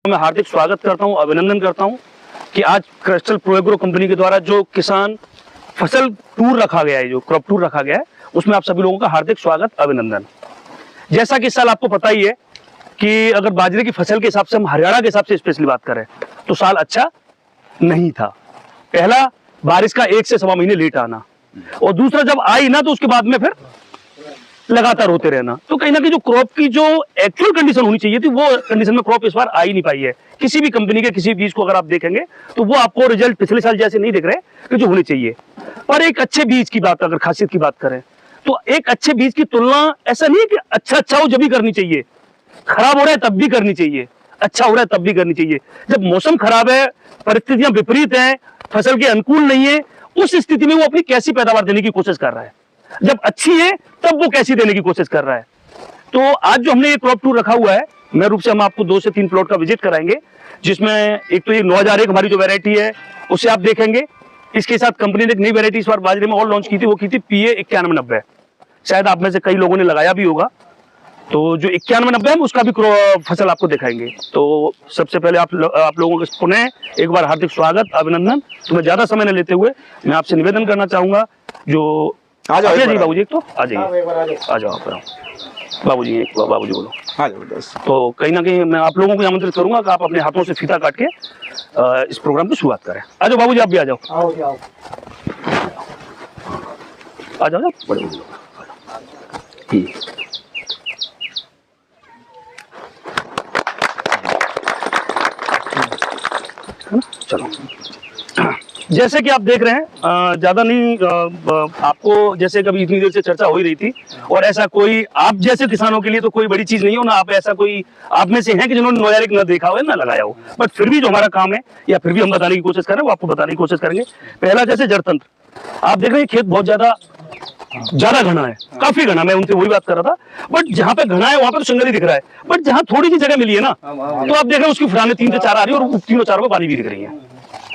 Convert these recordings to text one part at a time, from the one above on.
मैं हार्दिक स्वागत करता हूं, अभिनंदन करता हूं कि आज क्रिस्टल प्रो एग्रो कंपनी के द्वारा जो किसान फसल टूर रखा गया है, जो क्रॉप टूर रखा गया है, उसमें आप सभी लोगों का हार्दिक स्वागत, अभिनंदन। जैसा कि इस साल आपको पता ही है कि अगर बाजरे की फसल के हिसाब से हम हरियाणा के हिसाब से स्पेशली बात करें तो साल अच्छा नहीं था। पहला, बारिश का 1 से 1.25 महीने लेट आना, और दूसरा जब आई ना तो उसके बाद में फिर लगातार होते रहना। तो कहीं ना कहीं जो क्रॉप की जो एक्चुअल कंडीशन होनी चाहिए थी वो कंडीशन में क्रॉप इस बार आ ही नहीं पाई है। किसी भी कंपनी के किसी बीज को अगर आप देखेंगे तो वो आपको रिजल्ट पिछले साल जैसे नहीं दिख रहे कि जो होने चाहिए। पर एक अच्छे बीज की बात, अगर खासियत की बात करें तो एक अच्छे बीज की तुलना ऐसा नहीं है कि अच्छा हो जब भी करनी चाहिए, खराब हो रहा है तब भी करनी चाहिए, अच्छा हो रहा है तब भी करनी चाहिए। जब मौसम खराब है, परिस्थितियां विपरीत हैं, फसल के अनुकूल नहीं है, उस स्थिति में वो अपनी कैसी पैदावार देने की कोशिश कर रहा है। जब अच्छी है तब वो कैसी देने की कोशिश कर रहा है। तो आज जो हमने ये क्रॉप टूर रखा हुआ है, मैं रूप से हम आपको 2 से 3 प्लॉट का विजिट कराएंगे, जिसमें एक तो ये 9001 हमारी जो वैरायटी है उसे आप देखेंगे। इसके साथ कंपनी ने एक नई वैरायटी इस बार बाजरे में और लॉन्च की थी, वो की थी PA 9190। शायद आप में से कई लोगों ने लगाया भी होगा। तो जो 9190 है उसका भी फसल आपको दिखाएंगे। तो सबसे पहले आप लोगों का पुनः एक बार हार्दिक स्वागत, अभिनंदन। तो मैं ज्यादा समय न लेते हुए मैं आपसे निवेदन करना चाहूंगा, जो आ जाओ जी बाबूजी, एक तो आ जाइए, आ जाओ आप बाबूजी, एक बाबूजी बोलो आ जाओ। तो कहीं ना कहीं मैं आप लोगों को आमंत्रित करूंगा कि आप अपने हाथों से फीता काट के इस प्रोग्राम की शुरुआत करें। आ जाओ बाबूजी, आप भी आ जाओ, आ जाओ बड़े चलो। जैसे कि आप देख रहे हैं, ज्यादा नहीं, आपको जैसे कभी इतनी देर से चर्चा हो ही रही थी, और ऐसा कोई आप जैसे किसानों के लिए तो कोई बड़ी चीज नहीं हो ना, आप ऐसा कोई आप में से हैं कि जिन्होंने 9001 न देखा हो ना लगाया हो, बट फिर भी जो हमारा काम है या फिर भी हम बताने की कोशिश कर रहे हैं वो आपको बताने की कोशिश करेंगे। पहला, जैसे जड़ तंत्र, आप देख रहे हैं खेत बहुत ज्यादा घना है, काफी घना, मैं उनसे वही बात कर रहा था। बट जहाँ पे घना है वहां पर तो जंगल ही दिख रहा है, बट जहाँ थोड़ी सी जगह मिली है ना तो आप देख रहे हैं उसकी फुराने 3 से 4 आ रही है, और 3 और 4 में पानी भी दिख रही है।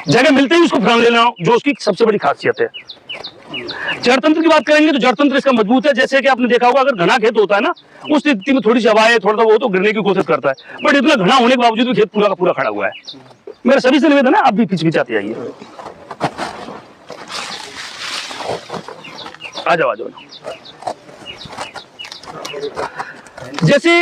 जगह मिलते ही उसको फुरान लेना, जो उसकी सबसे बड़ी खासियत है। जड़ तंत्र की बात करेंगे तो जड़ तंत्र इसका मजबूत है। जैसे कि आपने देखा होगा, अगर घना खेत होता है ना, उस स्थिति में थोड़ी सी हवा है, थोड़ा वो तो गिरने की कोशिश करता है, बट इतना घना होने के बावजूद भी खेत पूरा का पूरा खड़ा हुआ है। मेरा सभी से निवेदन है, आप भी पिछपिछाते आइए, आ जाओ। जैसे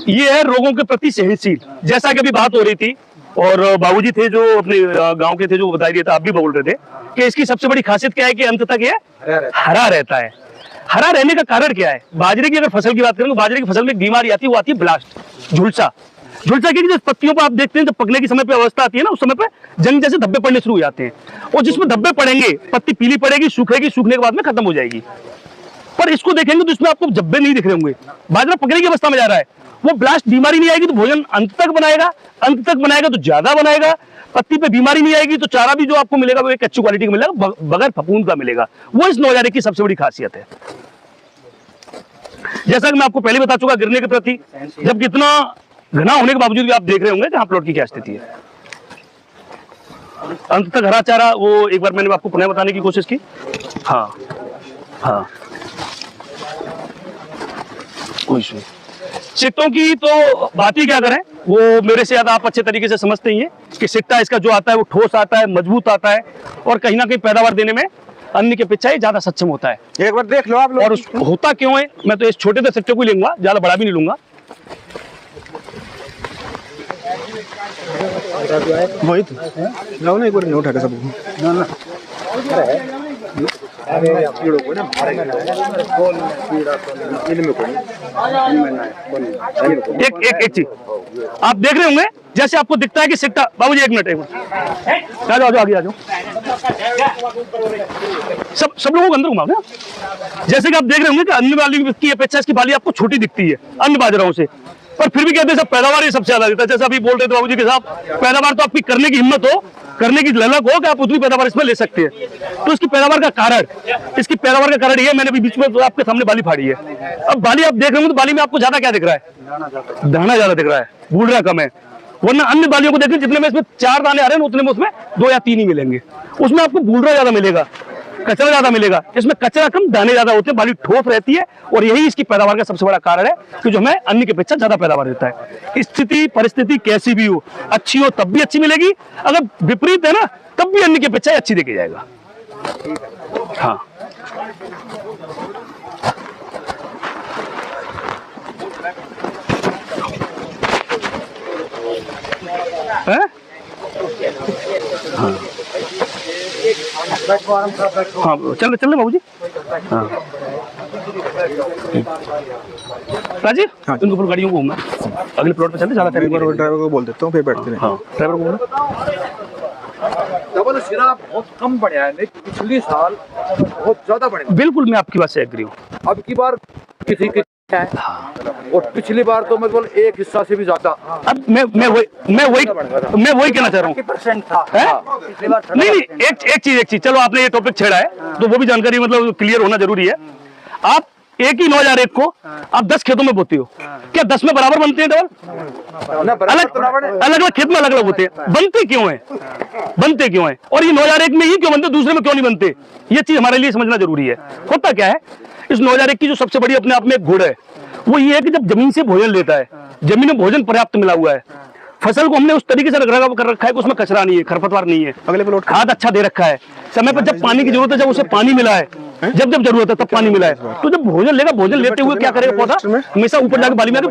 ये है रोगों के प्रति सहनशील, जैसा कि अभी बात हो रही थी, और बाबूजी थे जो अपने गांव के थे जो बता दिया था, आप भी बोल रहे थे कि इसकी सबसे बड़ी खासियत क्या है कि अंत तक ये हरा रहता है। हरा रहने का कारण क्या है? बाजरे की अगर फसल की बात करें तो बाजरे की फसल में एक बीमारी आती है, वो आती है ब्लास्ट, झुलसा की जिस पत्तियों पर आप देखते हैं जब पकने की समय पे अवस्था आती है ना, उस समय पे जंग जैसे धब्बे पड़ने शुरू हो जाते हैं, और जिसमें धब्बे पड़ेंगे पत्ती पीली पड़ेगी, सूखेगी, सूखने के बाद में खत्म हो जाएगी। पर इसको देखेंगे तो इसमें आपको धब्बे नहीं दिख रहे होंगे, बाजरा पकने की अवस्था में जा रहा है। वो ब्लास्ट बीमारी नहीं आएगी तो भोजन अंत तक बनाएगा तो ज्यादा बनाएगा। पत्ती पे बीमारी नहीं आएगी तो चारा भी जो आपको मिलेगा वो एक अच्छी क्वालिटी का मिलेगा, बगैर फफूंद का मिलेगा। वो इस 9001 की सबसे बड़ी खासियत है। जैसा कि मैं आपको पहले बता चुका, गिरने के प्रति, जब कितना घना होने के बावजूद भी आप देख रहे होंगे कि प्लॉट की क्या स्थिति है। अंत तक हरा चारा, वो एक बार मैंने आपको पुनः बताने की कोशिश की। हाँ, कोई इशू नहीं। सिक्टों की तो बात ही क्या करें, वो मेरे से ज्यादा आप अच्छे तरीके से समझते ही हैं कि सिक्टा इसका जो आता है वो ठोस आता है, मजबूत आता है, और कहीं ना कहीं पैदावार देने में अन्य के अपेक्षा ही ज्यादा सक्षम होता है। एक बार देख लो आप लोग। और होता क्यों है, मैं तो इस छोटे से सिक्टे को ही लूंगा, ज्यादा बड़ा भी नहीं लूंगा। वही तो लाओ ना, एक बार नहीं उठा के सब एक चीज आप देख रहे होंगे, जैसे आपको दिखता है कि सिक्टा, बाबूजी एक मिनट आ जाओ, आगे आ जाओ, सब लोगों को अंदर घुमाओ ना। जैसे कि आप देख रहे होंगे कि अन्य बाली की अपेक्षा इसकी बाली आपको छोटी दिखती है अन्य बाजराओं से, पर फिर भी कहते हैं सब पैदावार ही सबसे ज्यादा देता है। जैसे अभी बोल रहे थे बाबूजी के साथ, पैदावार तो आपकी करने की हिम्मत हो, करने की ललक हो कि आप उतनी पैदावार इसमें ले सकते हैं। तो इसकी पैदावार का कारण ये, मैंने बीच में तो आपके सामने बाली फाड़ी है। अब बाली आप देख रहे हो तो बाली में आपको ज्यादा क्या दिख रहा है? दाना ज्यादा दिख रहा है, बूढ़ा कम है। वरना अन्य बालियों को देखें, जितने में इसमें 4 दाने आ रहे हैं उतने में उसमें 2 या 3 ही मिलेंगे, उसमें आपको बूढ़ा ज्यादा मिलेगा। कचरा ज्यादा मिलेगा, इसमें कचरा कम दाने ज्यादा होते हैं, बाली ठोस रहती है और यही इसकी पैदावार का सबसे बड़ा कारण है कि जो हमें अन्य की अपेक्षा ज्यादा पैदावार देता है। स्थिति परिस्थिति कैसी भी हो, अच्छी हो तब भी अच्छी मिलेगी, अगर विपरीत है ना तब भी अन्य की अपेक्षा अच्छी देके जाएगा। हाँ है? हाँ हाँ चल रहे बाबू जी। हाँ राजीव, हाँ इनको फिर गाड़ियों को घूमना, अगले प्लॉट पे चलते, ज्यादा टाइम ड्राइवर को बोल देता हूँ फिर बैठते हैं। हाँ ड्राइवर को बोलो। डबल सिरा बहुत कम बढ़िया है, नहीं पिछले साल बहुत ज्यादा बढ़िया। बिल्कुल मैं आपकी बात से एग्री हूँ। अब की बार किसी की है और पिछली बार तो मैं बोल एक हिस्सा से भी ज्यादा। अब मैं वही कहना चाह रहा हूँ। % था नहीं एक चीज चलो आपने ये टॉपिक छेड़ा है तो वो भी जानकारी मतलब क्लियर होना जरूरी है। आप एक ही 9,001 को आप 10 खेतों में बोते हो, क्या 10 में बराबर बनते हैं डबल? अलग खेत में अलग अलग होते हैं, बनते क्यों है और ये 9,001 में ही क्यों बनते, दूसरे में क्यों नहीं बनते? ये चीज हमारे लिए समझना जरूरी है। होता क्या है इस 9,001 की जो सबसे बड़ी अपने आप में एक गुण है वो ये है कि जब जमीन से भोजन लेता है, जमीन में भोजन पर्याप्त मिला हुआ है, फसल को हमने उस तरीके से कर रखा है कि उसमें कचरा नहीं है, खरपतवार नहीं है, अगले प्लॉट खाद अच्छा दे रखा है, समय पर जब पानी की जरूरत है जब उसे पानी मिला है, जब जरूरत है तब पानी मिला है, तो जब भोजन लेगा, भोजन लेते हुए क्या करेगा पौधा हमेशा ऊपर जाकर बाली में